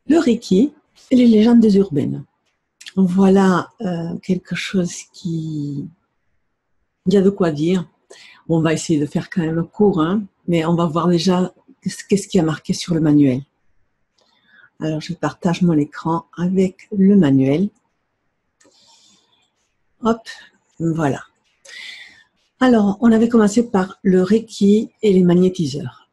Le Reiki et les légendes urbaines. Voilà quelque chose qui... Il y a de quoi dire. On va essayer de faire quand même court, hein, mais on va voir déjà qu'est-ce qui a marqué sur le manuel. Alors, je partage mon écran avec le manuel. Hop, voilà. Alors, on avait commencé par le Reiki et les magnétiseurs.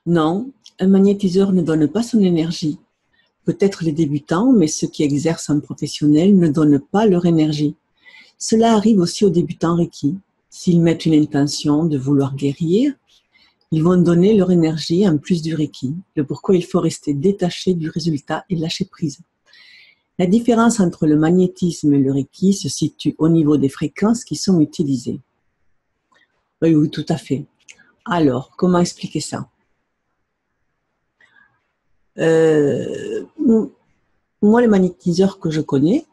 Non, un magnétiseur ne donne pas son énergie. Peut-être les débutants, mais ceux qui exercent en professionnel ne donnent pas leur énergie. Cela arrive aussi aux débutants Reiki. S'ils mettent une intention de vouloir guérir, ils vont donner leur énergie en plus du Reiki. Le pourquoi il faut rester détaché du résultat et lâcher prise. La différence entre le magnétisme et le Reiki se situe au niveau des fréquences qui sont utilisées. Oui, oui, tout à fait. Alors, comment expliquer ça? Moi, les magnétiseurs que je connais,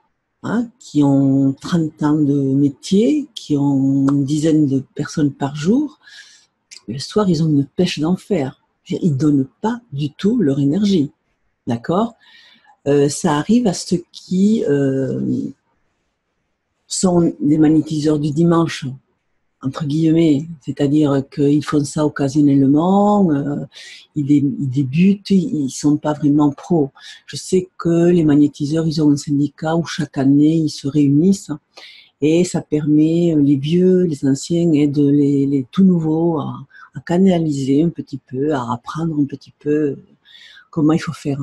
hein, qui ont 30 ans de métier, qui ont une dizaine de personnes par jour, le soir, ils ont une pêche d'enfer. Ils ne donnent pas du tout leur énergie. D'accord? Ça arrive à ceux qui sont des magnétiseurs du dimanche, entre guillemets, c'est-à-dire qu'ils font ça occasionnellement, ils débutent, ils ne sont pas vraiment pros. Je sais que les magnétiseurs, ils ont un syndicat où chaque année, ils se réunissent et ça permet les vieux, les anciens et les tout nouveaux à canaliser un petit peu, à apprendre un petit peu comment il faut faire.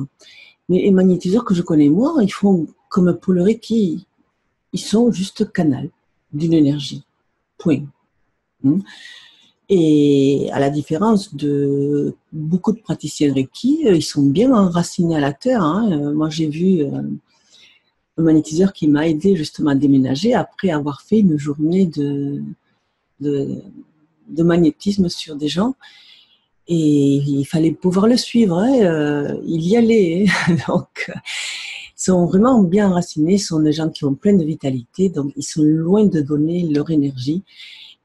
Mais les magnétiseurs que je connais moi, ils font comme Paul Reiki, ils sont juste canal d'une énergie, point. Et à la différence de beaucoup de praticiens Reiki, ils sont bien enracinés à la terre. Hein. Moi, j'ai vu un magnétiseur qui m'a aidé justement à déménager après avoir fait une journée de magnétisme sur des gens. Et il fallait pouvoir le suivre. Hein. Il y allait. Donc, ils sont vraiment bien enracinés. Ce sont des gens qui ont plein de vitalité. Donc, ils sont loin de donner leur énergie.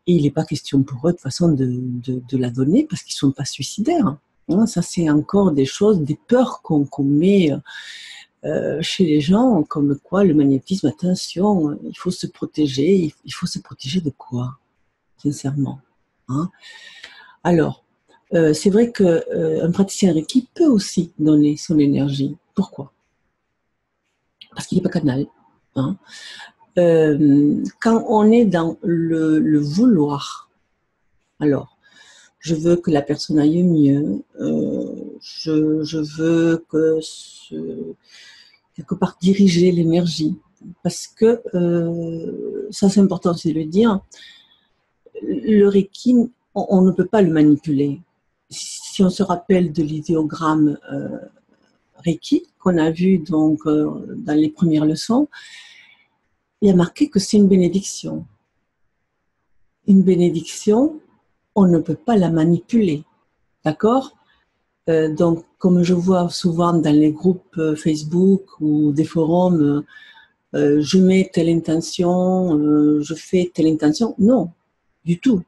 Et il n'est pas question pour eux de façon de la donner parce qu'ils ne sont pas suicidaires. Hein, ça, c'est encore des choses, des peurs qu'on met chez les gens, comme quoi le magnétisme, attention, il faut se protéger. Il faut se protéger de quoi, sincèrement, hein? Alors, c'est vrai qu'un praticien Reiki peut aussi donner son énergie. Pourquoi? Parce qu'il n'est pas canal. Hein. Quand on est dans le vouloir, alors, je veux que la personne aille mieux, je veux que quelque part diriger l'énergie, parce que ça c'est important aussi de le dire, le Reiki, on ne peut pas le manipuler. Si on se rappelle de l'idéogramme Reiki qu'on a vu donc dans les premières leçons, il y a marqué que c'est une bénédiction. Une bénédiction, on ne peut pas la manipuler, d'accord? Donc, comme je vois souvent dans les groupes Facebook ou des forums, je mets telle intention, je fais telle intention. Non, du tout.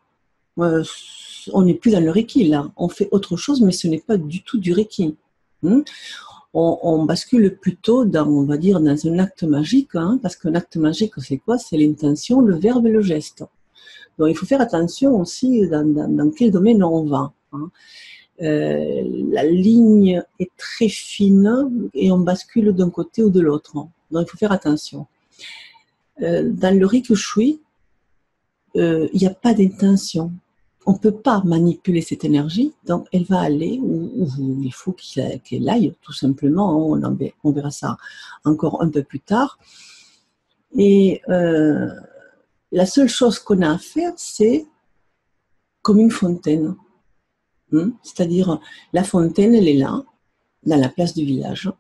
On n'est plus dans le Reiki, là. On fait autre chose, mais ce n'est pas du tout du Reiki. On bascule plutôt dans, on va dire, dans un acte magique, hein, parce qu'un acte magique, c'est quoi? C'est l'intention, le verbe et le geste. Donc, il faut faire attention aussi dans quel domaine on va. Hein. La ligne est très fine et on bascule d'un côté ou de l'autre. Donc, il faut faire attention. Dans le Rikushui, il n'y a pas d'intention. On ne peut pas manipuler cette énergie, donc elle va aller où il faut qu'elle aille, tout simplement. On verra ça encore un peu plus tard. Et la seule chose qu'on a à faire, c'est comme une fontaine. C'est-à-dire, la fontaine, elle est là, dans la place du village.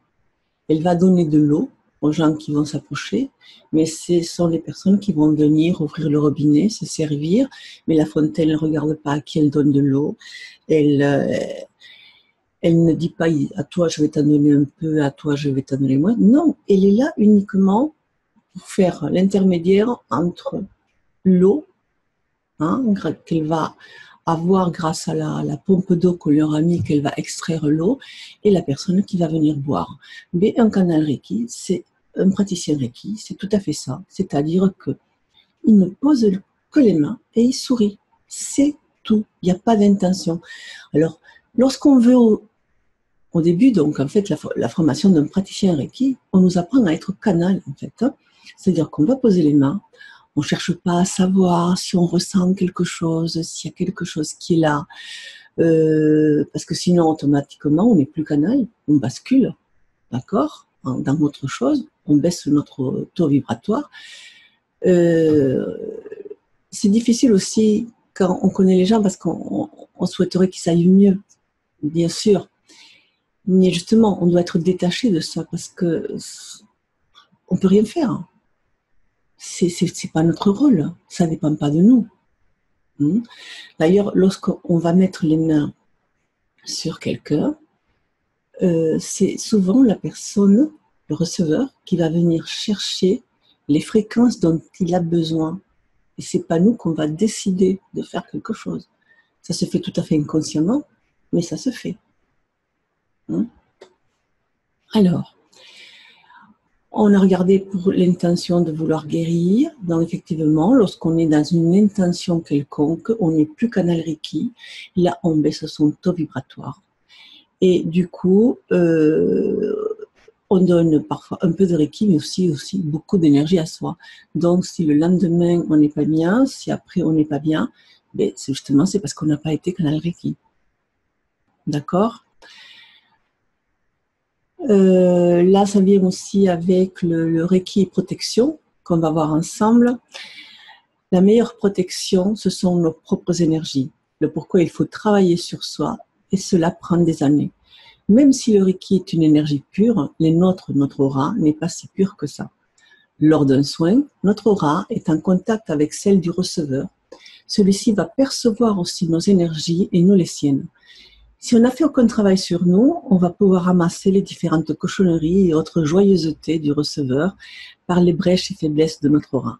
Elle va donner de l'eau aux gens qui vont s'approcher, mais ce sont les personnes qui vont venir ouvrir le robinet, se servir, mais la fontaine ne regarde pas à qui elle donne de l'eau. Elle ne dit pas à toi je vais t'en donner un peu, à toi je vais t'en donner moins. Non, elle est là uniquement pour faire l'intermédiaire entre l'eau, hein, qu'elle va à voir grâce à la pompe d'eau qu'on leur a mis qu'elle va extraire l'eau et la personne qui va venir boire. Mais un canal Reiki, c'est un praticien Reiki, c'est tout à fait ça. C'est-à-dire qu'il ne pose que les mains et il sourit. C'est tout. Il n'y a pas d'intention. Alors, lorsqu'on veut au début, donc, en fait, la formation d'un praticien Reiki, on nous apprend à être canal, en fait. Hein. C'est-à-dire qu'on va poser les mains, on ne cherche pas à savoir si on ressent quelque chose, s'il y a quelque chose qui est là, parce que sinon, automatiquement, on n'est plus canal, on bascule, d'accord, dans autre chose, on baisse notre taux vibratoire. C'est difficile aussi quand on connaît les gens parce qu'on souhaiterait qu'ils aillent mieux, bien sûr. Mais justement, on doit être détaché de ça parce que on peut rien faire. C'est pas notre rôle, ça dépend pas de nous. D'ailleurs, lorsqu'on va mettre les mains sur quelqu'un, c'est souvent la personne, le receveur, qui va venir chercher les fréquences dont il a besoin. Et c'est pas nous qu'on va décider de faire quelque chose. Ça se fait tout à fait inconsciemment, mais ça se fait. Alors, on a regardé pour l'intention de vouloir guérir. Donc, effectivement, lorsqu'on est dans une intention quelconque, on n'est plus canal Reiki. Là, on baisse son taux vibratoire. Et du coup, on donne parfois un peu de Reiki, mais aussi beaucoup d'énergie à soi. Donc, si le lendemain, on n'est pas bien, si après, on n'est pas bien, ben, c'est parce qu'on n'a pas été canal Reiki. D'accord ? Là, ça vient aussi avec le Reiki et protection qu'on va voir ensemble. La meilleure protection, ce sont nos propres énergies. Le pourquoi il faut travailler sur soi, et cela prend des années. Même si le Reiki est une énergie pure, notre aura n'est pas si pure que ça. Lors d'un soin, notre aura est en contact avec celle du receveur. Celui-ci va percevoir aussi nos énergies et nous les siennes. Si on n'a fait aucun travail sur nous, on va pouvoir ramasser les différentes cochonneries et autres joyeusetés du receveur par les brèches et faiblesses de notre aura.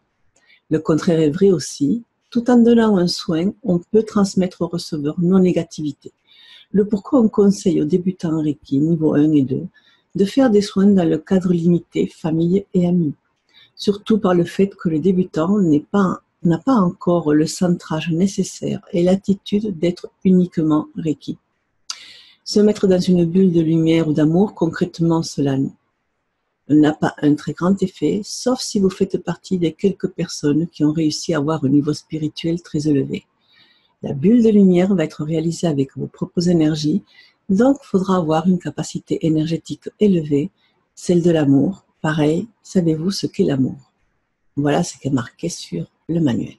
Le contraire est vrai aussi. Tout en donnant un soin, on peut transmettre au receveur nos négativités. Le pourquoi on conseille aux débutants en Reiki, niveau 1 et 2, de faire des soins dans le cadre limité, famille et amis. Surtout par le fait que le débutant n'a pas encore le centrage nécessaire et l'attitude d'être uniquement Reiki. Se mettre dans une bulle de lumière ou d'amour, concrètement, cela n'a pas un très grand effet, sauf si vous faites partie des quelques personnes qui ont réussi à avoir un niveau spirituel très élevé. La bulle de lumière va être réalisée avec vos propres énergies, donc il faudra avoir une capacité énergétique élevée, celle de l'amour. Pareil, savez-vous ce qu'est l'amour ? Voilà ce qui est marqué sur le manuel.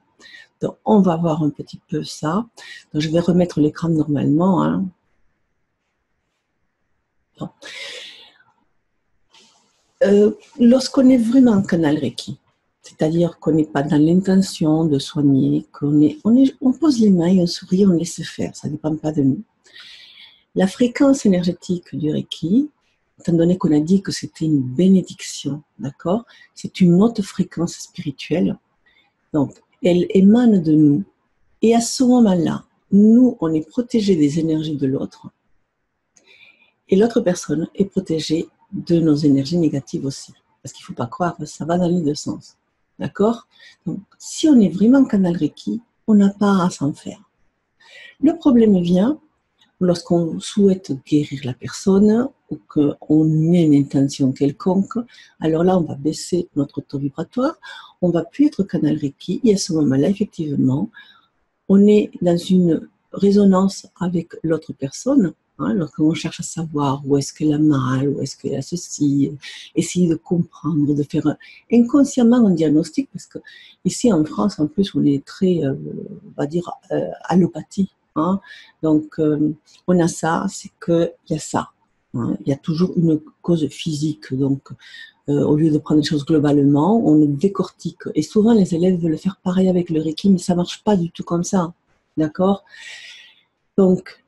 Donc, on va voir un petit peu ça. Donc, je vais remettre l'écran normalement. Hein. Bon. Lorsqu'on est vraiment en canal Reiki, c'est-à-dire qu'on n'est pas dans l'intention de soigner, on pose les mains et on sourit, on laisse faire, ça ne dépend pas de nous. La fréquence énergétique du Reiki, étant donné qu'on a dit que c'était une bénédiction, d'accord ? C'est une haute fréquence spirituelle, donc elle émane de nous, et à ce moment-là, nous, on est protégés des énergies de l'autre, et l'autre personne est protégée de nos énergies négatives aussi. Parce qu'il ne faut pas croire, ça va dans les deux sens. D'accord ? Donc, si on est vraiment canal Reiki, on n'a pas à s'en faire. Le problème vient lorsqu'on souhaite guérir la personne ou qu'on ait une intention quelconque. Alors là, on va baisser notre taux vibratoire, on ne va plus être canal Reiki, et à ce moment-là, effectivement, on est dans une résonance avec l'autre personne. Lorsqu'on cherche à savoir où est-ce qu'elle a mal, où est-ce qu'elle a ceci, essayer de comprendre, de faire inconsciemment un diagnostic, parce que ici en France, en plus, on est très, on va dire, allopathie. Donc, on a ça, c'est qu'il y a ça. Il y a toujours une cause physique. Donc, au lieu de prendre les choses globalement, on décortique. Et souvent, les élèves veulent faire pareil avec le Reiki, mais ça ne marche pas du tout comme ça. D'accord ? Donc,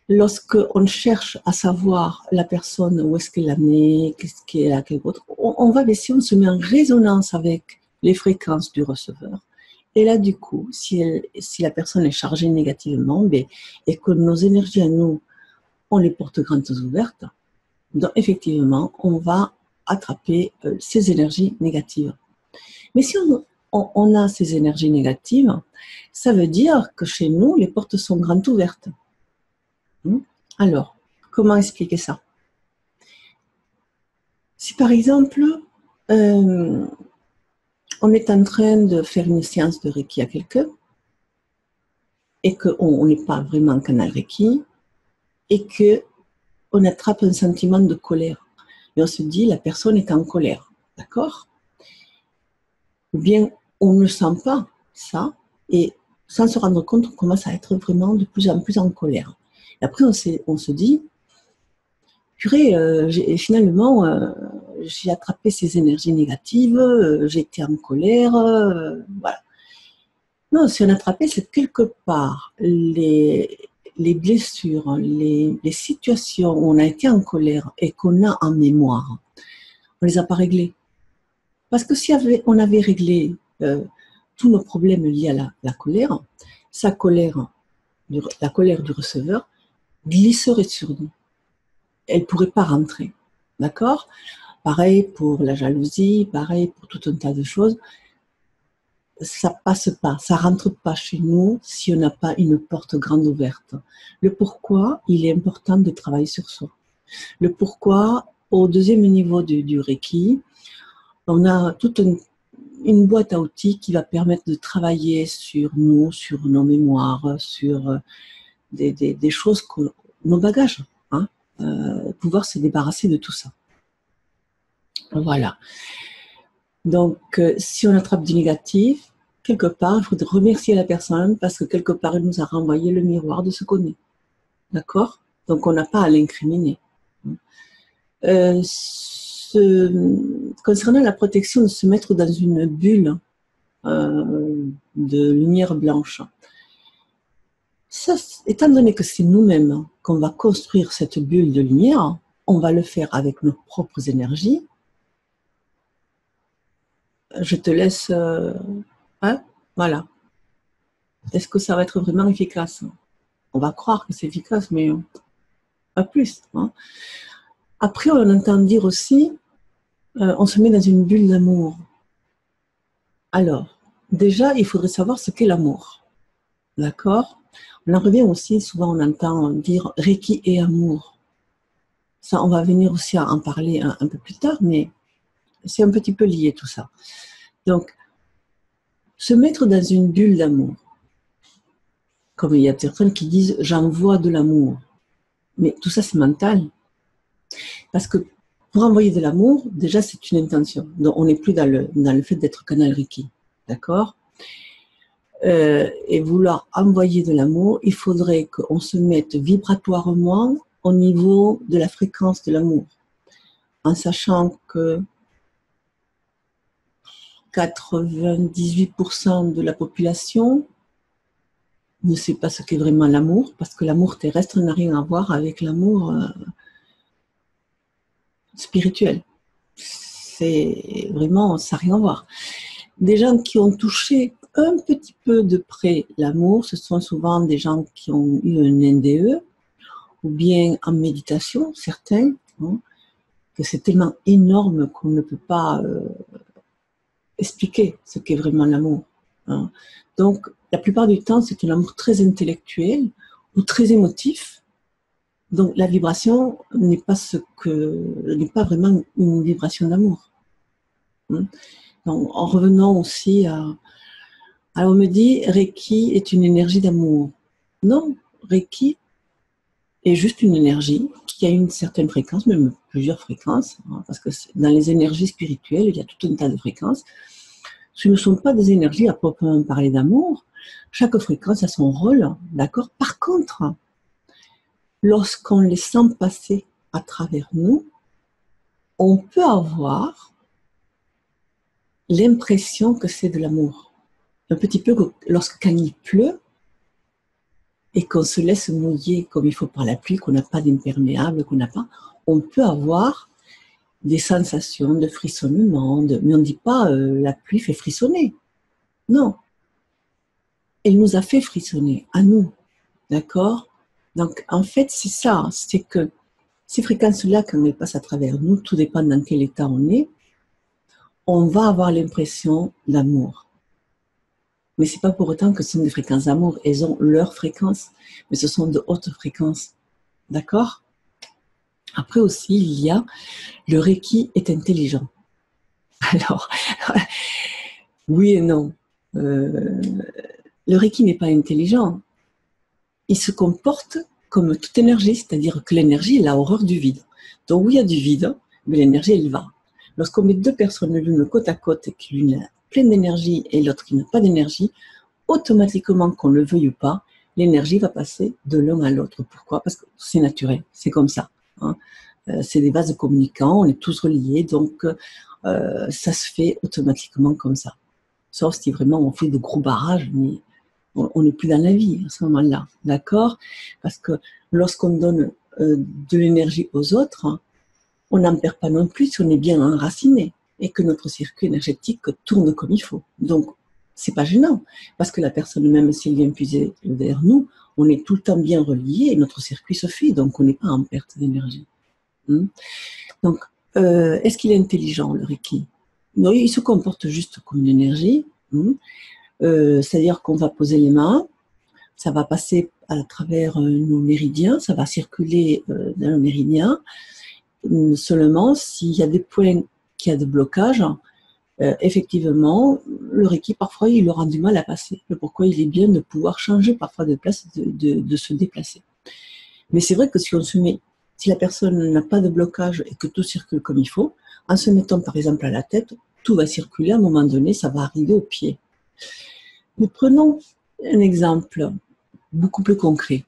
lorsqu'on cherche à savoir la personne, où est-ce qu'elle en est, qu'est-ce qu'elle a, quel autre, on va baisser, on se met en résonance avec les fréquences du receveur. Et là, du coup, si la personne est chargée négativement, ben, et que nos énergies à nous, on les porte grandes ouvertes, donc effectivement, on va attraper ces énergies négatives. Mais si on a ces énergies négatives, ça veut dire que chez nous, les portes sont grandes ouvertes. Alors, comment expliquer ça? Si par exemple, on est en train de faire une séance de Reiki à quelqu'un, et qu'on n'est pas vraiment en canal Reiki, et qu'on attrape un sentiment de colère. Et on se dit, la personne est en colère, d'accord? Ou bien, on ne sent pas ça, et sans se rendre compte, on commence à être vraiment de plus en plus en colère. Et après, on se dit, purée, finalement, j'ai attrapé ces énergies négatives, j'étais en colère, voilà. Non, si on a attrapé, c'est quelque part les blessures, les situations où on a été en colère et qu'on a en mémoire, on ne les a pas réglées. Parce que si on avait réglé tous nos problèmes liés à la colère, la colère du receveur glisserait sur nous. Elle ne pourrait pas rentrer. D'accord? Pareil pour la jalousie, pareil pour tout un tas de choses. Ça passe pas, ça rentre pas chez nous si on n'a pas une porte grande ouverte. Le pourquoi, il est important de travailler sur soi. Le pourquoi, au deuxième niveau du Reiki, on a toute une boîte à outils qui va permettre de travailler sur nous, sur nos mémoires, sur des choses, nos bagages, hein, pouvoir se débarrasser de tout ça. Voilà. Donc, si on attrape du négatif, quelque part, il faut remercier la personne parce que quelque part, elle nous a renvoyé le miroir de ce qu'on est. D'accord? Donc, on n'a pas à l'incriminer. Concernant la protection, de se mettre dans une bulle de lumière blanche, ça, étant donné que c'est nous-mêmes qu'on va construire cette bulle de lumière, on va le faire avec nos propres énergies. Je te laisse... hein, voilà. Est-ce que ça va être vraiment efficace? On va croire que c'est efficace, mais pas plus. Hein. Après, on entend dire aussi, on se met dans une bulle d'amour. Alors, déjà, il faudrait savoir ce qu'est l'amour. D'accord? On en revient aussi, souvent on entend dire Reiki et amour. Ça, on va venir aussi à en parler un peu plus tard, mais c'est un petit peu lié tout ça. Donc, se mettre dans une bulle d'amour, comme il y a certains qui disent j'envoie de l'amour, mais tout ça c'est mental. Parce que pour envoyer de l'amour, déjà c'est une intention. Donc on n'est plus dans le fait d'être canal Reiki, d'accord? Et vouloir envoyer de l'amour, il faudrait qu'on se mette vibratoirement au niveau de la fréquence de l'amour, en sachant que 98% de la population ne sait pas ce qu'est vraiment l'amour, parce que l'amour terrestre n'a rien à voir avec l'amour spirituel. C'est vraiment, ça n'a rien à voir. Des gens qui ont touché un petit peu de près l'amour, ce sont souvent des gens qui ont eu un NDE, ou bien en méditation, certains, hein, que c'est tellement énorme qu'on ne peut pas expliquer ce qu'est vraiment l'amour. Hein. Donc, la plupart du temps, c'est un amour très intellectuel ou très émotif. Donc, la vibration n'est pas vraiment une vibration d'amour. Hein. Donc, en revenant aussi à... Alors, on me dit, Reiki est une énergie d'amour. Non, Reiki est juste une énergie qui a une certaine fréquence, même plusieurs fréquences, hein, parce que dans les énergies spirituelles, il y a tout un tas de fréquences. Ce ne sont pas des énergies à proprement parler d'amour. Chaque fréquence a son rôle, d'accord? Par contre, lorsqu'on les sent passer à travers nous, on peut avoir l'impression que c'est de l'amour. Un petit peu quand il pleut et qu'on se laisse mouiller comme il faut par la pluie, qu'on n'a pas d'imperméable, on peut avoir des sensations de frissonnement, mais on ne dit pas la pluie fait frissonner. Non. elle nous a fait frissonner, à nous, d'accord? Donc, en fait, c'est ça, c'est que ces fréquences-là, quand elles passent à travers nous, tout dépend dans quel état on va avoir l'impression d'amour. Mais ce n'est pas pour autant que ce sont des fréquences d'amour, elles ont leur fréquence, mais ce sont de hautes fréquences, d'accord? Après aussi, il y a le Reiki est intelligent. Alors, oui et non. Le Reiki n'est pas intelligent. Il se comporte comme toute énergie, c'est-à-dire que l'énergie, elle a horreur du vide. Donc, où il y a du vide, mais l'énergie, elle va. Lorsqu'on met deux personnes l'une côte à côte et que l'une a pleine d'énergie et l'autre qui n'a pas d'énergie, automatiquement, qu'on le veuille ou pas, l'énergie va passer de l'un à l'autre. Pourquoi? Parce que c'est naturel, c'est comme ça. Hein. C'est des vases communicants, on est tous reliés, donc ça se fait automatiquement comme ça. Sauf si vraiment on fait de gros barrages, mais on n'est plus dans la vie à ce moment-là, d'accord? Parce que lorsqu'on donne de l'énergie aux autres, hein, on n'en perd pas non plus si on est bien enraciné et que notre circuit énergétique tourne comme il faut. Donc, c'est pas gênant, parce que la personne, même si elle vient puiser vers nous, on est tout le temps bien relié et notre circuit se fait, donc on n'est pas en perte d'énergie. Donc, est-ce qu'il est intelligent, le Reiki? Non, il se comporte juste comme une énergie. C'est-à-dire qu'on va poser les mains, ça va passer à travers nos méridiens, ça va circuler dans nos méridiens. Seulement, s'il y a des points qui a de blocage, effectivement, le Reiki, parfois, il aura du mal à passer. Le pourquoi il est bien de pouvoir changer parfois de place, de se déplacer. Mais c'est vrai que si la personne n'a pas de blocage et que tout circule comme il faut, en se mettant par exemple à la tête, tout va circuler, à un moment donné, ça va arriver aux pieds. Mais prenons un exemple beaucoup plus concret.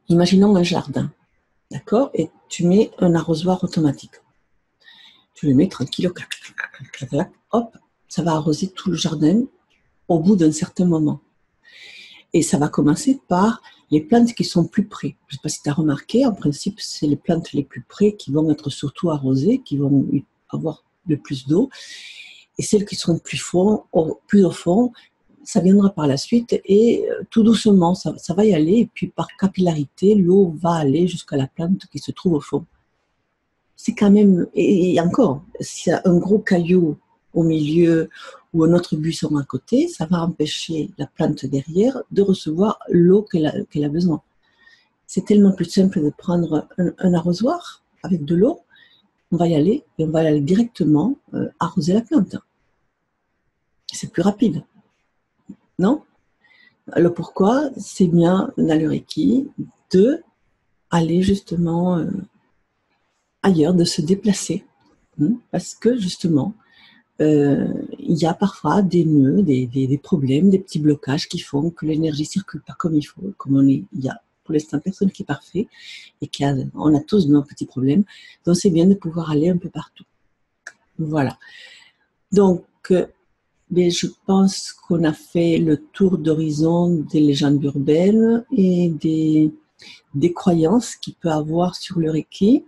Imaginons un jardin, d'accord? Et tu mets un arrosoir automatique. Tu le mets tranquille, clac, clac, clac, clac, clac, hop, ça va arroser tout le jardin au bout d'un certain moment. Et ça va commencer par les plantes qui sont plus près. Je ne sais pas si tu as remarqué, en principe, c'est les plantes les plus près qui vont être surtout arrosées, qui vont avoir le plus d'eau. Et celles qui seront plus au fond, ça viendra par la suite et tout doucement, ça va y aller. Et puis par capillarité, l'eau va aller jusqu'à la plante qui se trouve au fond. C'est quand même, et encore, s'il y a un gros caillou au milieu ou un autre buisson à côté, ça va empêcher la plante derrière de recevoir l'eau qu'elle a besoin. C'est tellement plus simple de prendre un arrosoir avec de l'eau, on va y aller et on va aller directement arroser la plante. C'est plus rapide, non? Alors pourquoi c'est bien dans le Reiki de aller justement ailleurs, de se déplacer, parce que justement, il y a parfois des nœuds, des problèmes, des petits blocages qui font que l'énergie circule pas comme il faut, il y a pour l'instant personne qui est parfait et on a tous nos petits problèmes, donc c'est bien de pouvoir aller un peu partout. Voilà. Donc, je pense qu'on a fait le tour d'horizon des légendes urbaines et des croyances qu'il peut avoir sur le Reiki.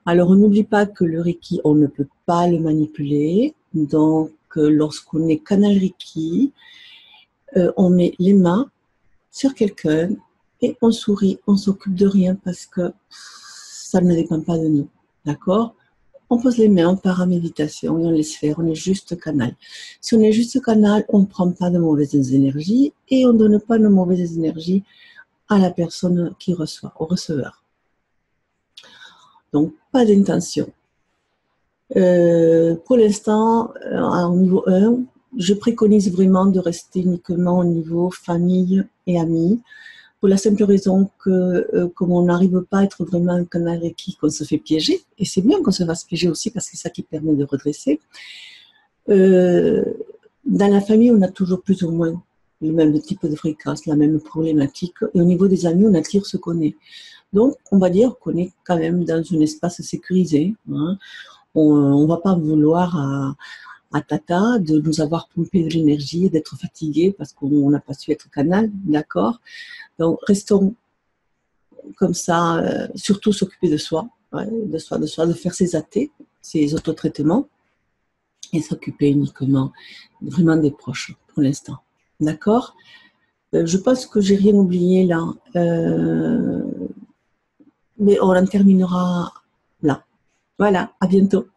Alors, on n'oublie pas que le Reiki, on ne peut pas le manipuler. Donc, lorsqu'on est canal Reiki, on met les mains sur quelqu'un et on sourit, on s'occupe de rien parce que ça ne dépend pas de nous. D'accord? On pose les mains, on part en méditation et on laisse faire, on est juste canal. Si on est juste canal, on ne prend pas de mauvaises énergies et on ne donne pas de mauvaises énergies à la personne qui reçoit, au receveur. Donc, pas d'intention. Pour l'instant, au niveau 1, je préconise vraiment de rester uniquement au niveau famille et amis, pour la simple raison que comme on n'arrive pas à être vraiment un canal Reiki, qu'on se fait piéger, et c'est bien qu'on se fasse piéger aussi parce que c'est ça qui permet de redresser. Dans la famille, on a toujours plus ou moins le même type de fréquence, la même problématique, et au niveau des amis, on attire ce qu'on est. Donc, on va dire qu'on est quand même dans un espace sécurisé. Hein. On ne va pas vouloir à Tata de nous avoir pompé de l'énergie, d'être fatigué parce qu'on n'a pas su être canal, d'accord? Donc, restons comme ça, surtout s'occuper de soi, ouais, de faire ses AT, ses autotraitements, et s'occuper uniquement vraiment des proches pour l'instant. D'accord? Je pense que j'ai rien oublié là. Mais on en terminera là. Voilà, à bientôt.